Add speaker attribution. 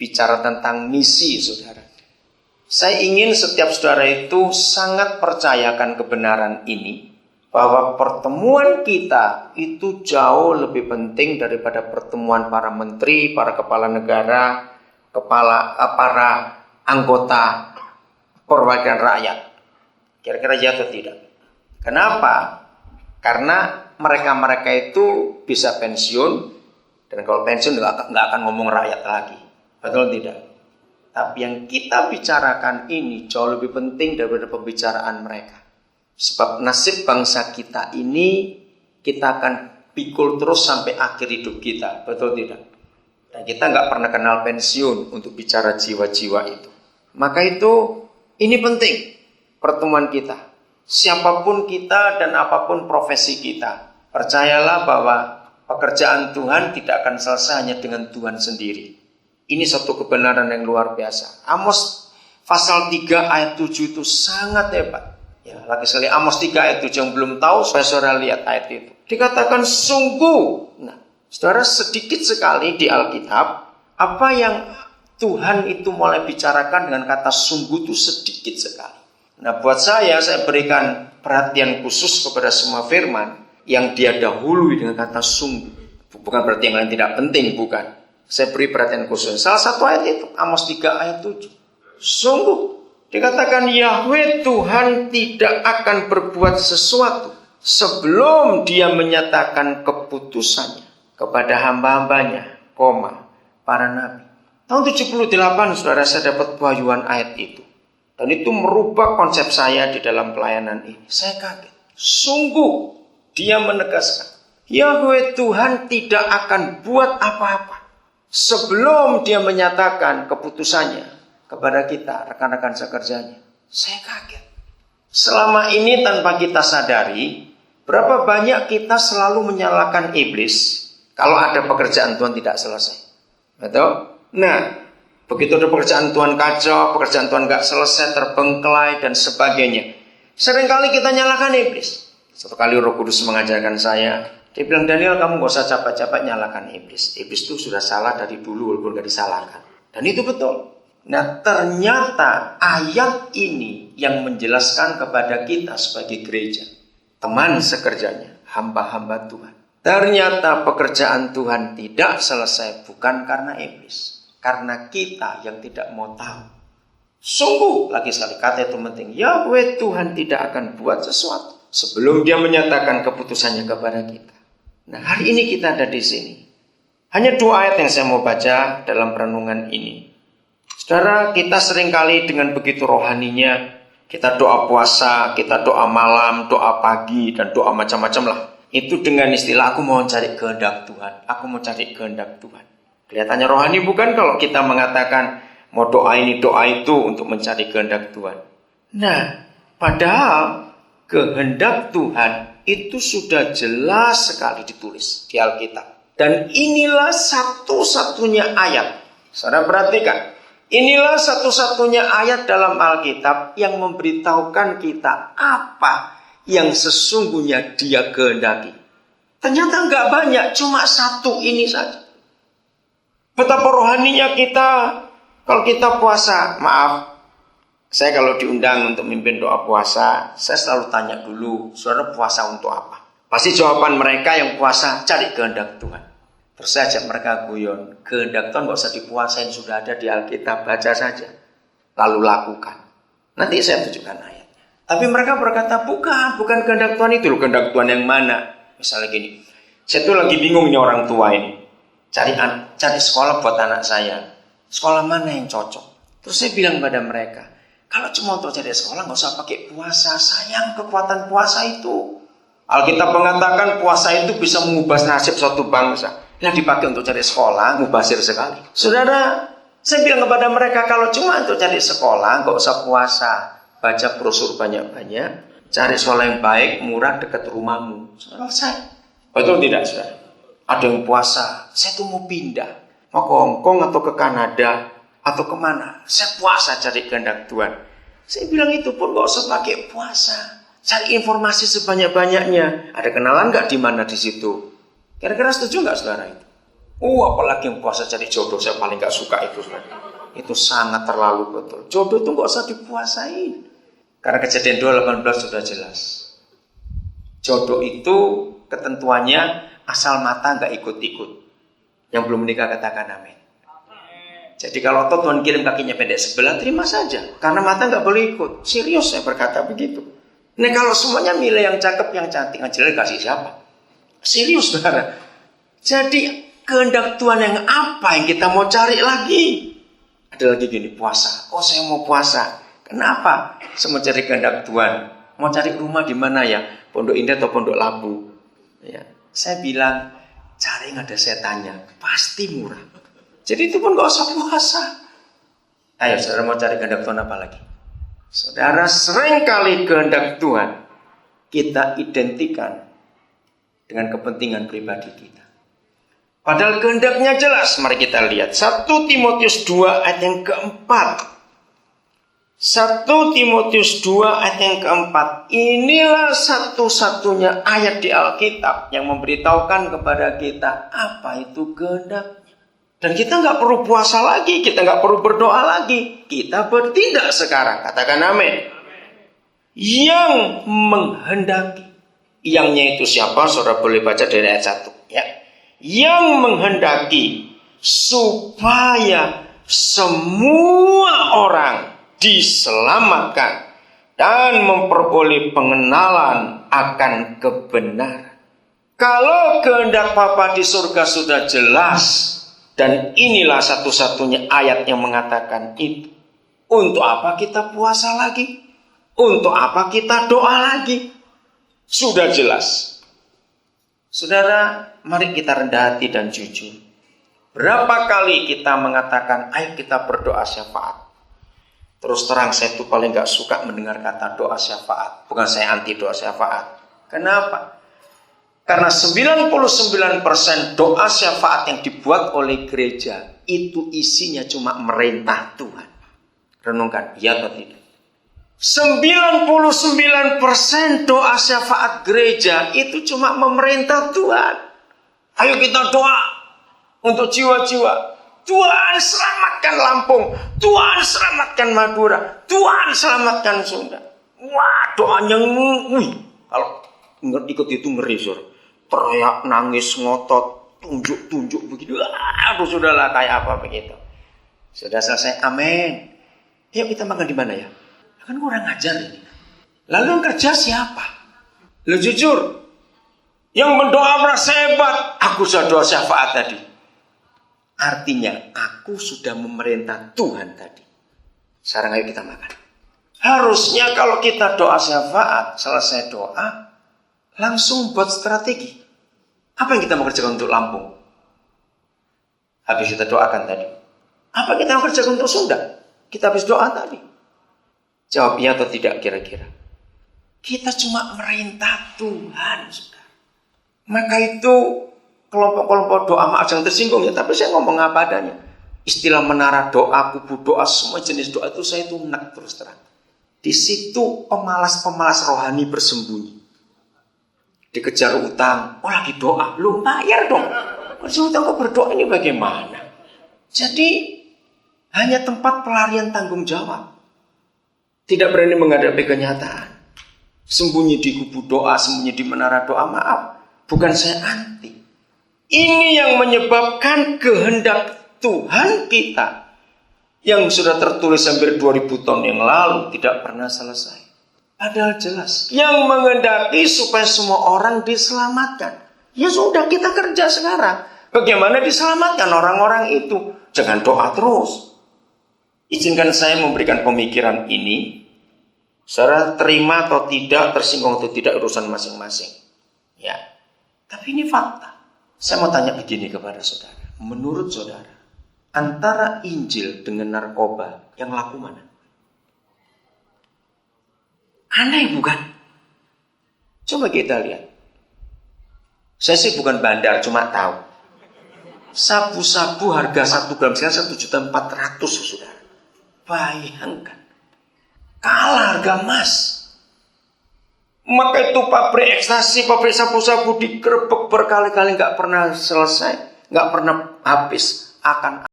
Speaker 1: bicara tentang misi, saudara. Saya ingin setiap saudara itu sangat percayakan kebenaran ini, bahwa pertemuan kita itu jauh lebih penting daripada pertemuan para menteri, para kepala negara, para anggota perwakilan rakyat. Kira-kira ya atau tidak? Kenapa? Karena mereka-mereka itu bisa pensiun, dan kalau pensiun nggak akan ngomong rakyat lagi. Betul tidak? Tapi yang kita bicarakan ini jauh lebih penting daripada pembicaraan mereka. Sebab nasib bangsa kita ini kita akan pikul terus sampai akhir hidup kita. Betul tidak? Dan kita nggak pernah kenal pensiun untuk bicara jiwa-jiwa itu. Maka itu ini penting pertemuan kita. Siapapun kita dan apapun profesi kita, percayalah bahwa pekerjaan Tuhan tidak akan selesai hanya dengan Tuhan sendiri. Ini satu kebenaran yang luar biasa. Amos pasal 3 ayat 7 itu sangat hebat. Ya, lagi sekali Amos 3 ayat 7 yang belum tahu, saudara lihat ayat itu. Dikatakan sungguh. Nah, saudara, sedikit sekali di Alkitab apa yang Tuhan itu mulai bicarakan dengan kata sungguh itu sedikit sekali. Nah, buat saya berikan perhatian khusus kepada semua firman yang dia dahului dengan kata sungguh. Bukan berarti yang lain tidak penting, bukan. Saya beri perhatian khusus. Salah satu ayat itu, Amos 3 ayat 7. Sungguh, dikatakan Yahweh Tuhan tidak akan berbuat sesuatu sebelum dia menyatakan keputusannya kepada hamba-hambanya, para nabi. Tahun 78, saudara, saya dapat wahyuan ayat itu. Dan itu merubah konsep saya di dalam pelayanan ini. Saya kaget. Sungguh, dia menegaskan, Yahweh Tuhan tidak akan buat apa-apa sebelum dia menyatakan keputusannya kepada kita, rekan-rekan sekerjanya. Saya kaget. Selama ini tanpa kita sadari, berapa banyak kita selalu menyalahkan iblis kalau ada pekerjaan Tuhan tidak selesai. Betul? Nah, begitu ada pekerjaan Tuhan kacau, pekerjaan Tuhan gak selesai, terbengkelai, dan sebagainya. Seringkali kita nyalakan iblis. Satu kali Roh Kudus mengajarkan saya, dia bilang, Daniel, kamu gak usah capek-capek nyalakan iblis. Iblis itu sudah salah dari dulu walaupun gak disalahkan. Dan itu betul. Nah, ternyata ayat ini yang menjelaskan kepada kita sebagai gereja, teman sekerjanya, hamba-hamba Tuhan. Ternyata pekerjaan Tuhan tidak selesai bukan karena iblis. Karena kita yang tidak mau tahu. Sungguh, lagi sekali kata itu penting, Yahweh Tuhan tidak akan buat sesuatu sebelum dia menyatakan keputusannya kepada kita. Nah, hari ini kita ada di sini. Hanya 2 ayat yang saya mau baca dalam renungan ini. Saudara, kita seringkali dengan begitu rohaninya, kita doa puasa, kita doa malam, doa pagi, dan doa macam-macam lah. Itu dengan istilah, aku mau cari kehendak Tuhan. Aku mau cari kehendak Tuhan. Kelihatannya rohani bukan kalau kita mengatakan mau doa ini, doa itu untuk mencari kehendak Tuhan. Nah, padahal kehendak Tuhan itu sudah jelas sekali ditulis di Alkitab. Dan inilah satu-satunya ayat. Saudara perhatikan. Inilah satu-satunya ayat dalam Alkitab yang memberitahukan kita apa yang sesungguhnya dia kehendaki. Ternyata enggak banyak, cuma satu ini saja. Betapa rohaninya kita kalau kita puasa. Maaf, saya kalau diundang untuk mimpin doa puasa, saya selalu tanya dulu, saudara puasa untuk apa? Pasti jawaban mereka yang puasa, cari kehendak Tuhan. Terus saya ajak mereka guyon, kehendak Tuhan gak usah dipuasain, sudah ada di Alkitab, baca saja. Lalu lakukan. Nanti saya tunjukkan ayatnya. Tapi mereka berkata, bukan kehendak Tuhan itu. Kehendak Tuhan yang mana? Misalnya gini, saya tuh lagi bingung nih orang tua ini. Cari sekolah buat anak saya. Sekolah mana yang cocok? Terus saya bilang pada mereka, kalau cuma untuk cari sekolah gak usah pakai puasa. Sayang kekuatan puasa itu. Alkitab mengatakan puasa itu bisa mengubah nasib suatu bangsa. Yang dipakai untuk cari sekolah, mubazir sekali. Saudara, saya bilang kepada mereka, kalau cuma untuk cari sekolah, gak usah puasa. Baca brosur banyak-banyak, cari sekolah yang baik, murah, dekat rumahmu. Selesai. Betul tidak, saudara? Ada yang puasa, saya tuh mau pindah. Mau ke Hongkong atau ke Kanada, atau kemana. Saya puasa cari kehendak Tuhan. Saya bilang itu pun gak usah pakai puasa. Cari informasi sebanyak-banyaknya. Ada kenalan gak di mana di situ? Kira-kira setuju nggak saudara itu? Apalagi yang puasa cari jodoh, saya paling gak suka itu. Itu sangat terlalu betul. Jodoh itu gak usah dipuasain. Karena kejadian 2:18 sudah jelas. Jodoh itu ketentuannya asal mata gak ikut-ikut. Yang belum menikah katakan amin. Jadi kalau Tuhan kirim kakinya pendek sebelah, terima saja. Karena mata gak boleh ikut. Serius saya berkata begitu. Nah kalau semuanya milih yang cakep, yang cantik, yang jelek, kasih siapa? Serius saudara. Jadi kehendak Tuhan yang apa yang kita mau cari lagi? Ada lagi gini, puasa. Saya mau puasa. Kenapa? Saya mau cari kehendak Tuhan. Mau cari rumah di mana ya? Pondok Indah atau Pondok Labu? Ya. Saya bilang, cari yang ada setannya. Pasti murah. Jadi itu pun gak usah puasa. Ayo saudara mau cari kehendak Tuhan apa lagi? Saudara, seringkali kehendak Tuhan kita identikan dengan kepentingan pribadi kita. Padahal kehendaknya jelas. Mari kita lihat 1 Timotius 2 ayat yang keempat. 1 Timotius 2 ayat yang keempat. Inilah satu-satunya ayat di Alkitab yang memberitahukan kepada kita apa itu kehendak. Dan kita nggak perlu puasa lagi, kita nggak perlu berdoa lagi. Kita bertindak sekarang. Katakan amin. Yang menghendaki. Yangnya itu siapa? Saudara boleh baca dari ayat 1. Ya. Yang menghendaki supaya semua orang diselamatkan dan memperoleh pengenalan akan kebenaran. Kalau kehendak Bapa di surga sudah jelas, dan inilah satu-satunya ayat yang mengatakan itu. Untuk apa kita puasa lagi? Untuk apa kita doa lagi? Sudah jelas. Saudara, mari kita rendah hati dan jujur. Berapa kali kita mengatakan, ayo kita berdoa syafaat. Terus terang, saya itu paling gak suka mendengar kata doa syafaat. Bukan saya anti doa syafaat. Kenapa? Karena 99% doa syafaat yang dibuat oleh gereja itu isinya cuma merintah Tuhan. Renungkan, iya atau tidak? 99% doa syafaat gereja itu cuma memerintah Tuhan. Ayo kita doa untuk jiwa-jiwa. Tuhan selamatkan Lampung, Tuhan selamatkan Madura, Tuhan selamatkan Sunda. Wah, doanya kalau ikut itu ngeri, Sur. Teriak, nangis, ngotot, tunjuk-tunjuk begitu. Aduh, sudahlah kayak apa begitu. Sudah selesai, amin. Yuk kita makan di mana ya? Kan kurang ajar ini. Lalu yang kerja siapa? Lu jujur. Yang berdoa merasa hebat. Aku sudah doa syafaat tadi. Artinya aku sudah memerintah Tuhan tadi. Sekarang ayo kita makan. Harusnya kalau kita doa syafaat, selesai doa, langsung buat strategi. Apa yang kita mau kerjakan untuk Lampung? Habis kita doakan tadi. Apa yang kita mau kerjakan untuk Sunda? Kita habis doa tadi. Jawab iya atau tidak kira-kira. Kita cuma merintah Tuhan. Maka itu kelompok-kelompok doa, maaf jangan tersinggung ya, tapi saya ngomong apa adanya. Istilah menara doa, kubu doa, semua jenis doa itu saya itu enak terus terang. Di situ pemalas-pemalas rohani bersembunyi. Dikejar utang, lagi doa, lu bayar dong. Kalau utang kok berdoa ini bagaimana? Jadi hanya tempat pelarian tanggung jawab. Tidak berani menghadapi kenyataan. Sembunyi di kubu doa, sembunyi di menara doa, maaf. Bukan saya anti. Ini yang menyebabkan kehendak Tuhan kita yang sudah tertulis hampir 2000 tahun yang lalu tidak pernah selesai. Padahal jelas yang menghendaki supaya semua orang diselamatkan. Ya sudah, kita kerja sekarang. Bagaimana diselamatkan orang-orang itu? Jangan doa terus. Izinkan saya memberikan pemikiran ini. Saudara terima atau tidak, tersinggung atau tidak, urusan masing-masing. Ya. Tapi ini fakta. Saya mau tanya begini kepada saudara. Menurut saudara, antara Injil dengan narkoba, yang laku mana? Aneh bukan? Coba kita lihat. Saya sih bukan bandar, cuma tahu. Sabu-sabu harga 1 gram sekarang 1.400.000, saudara. Bayangkan. Kalah harga emas. Maka itu pabrik ekstasi, pabrik sabu-sabu digerebek berkali-kali, nggak pernah selesai. nggak pernah habis, akan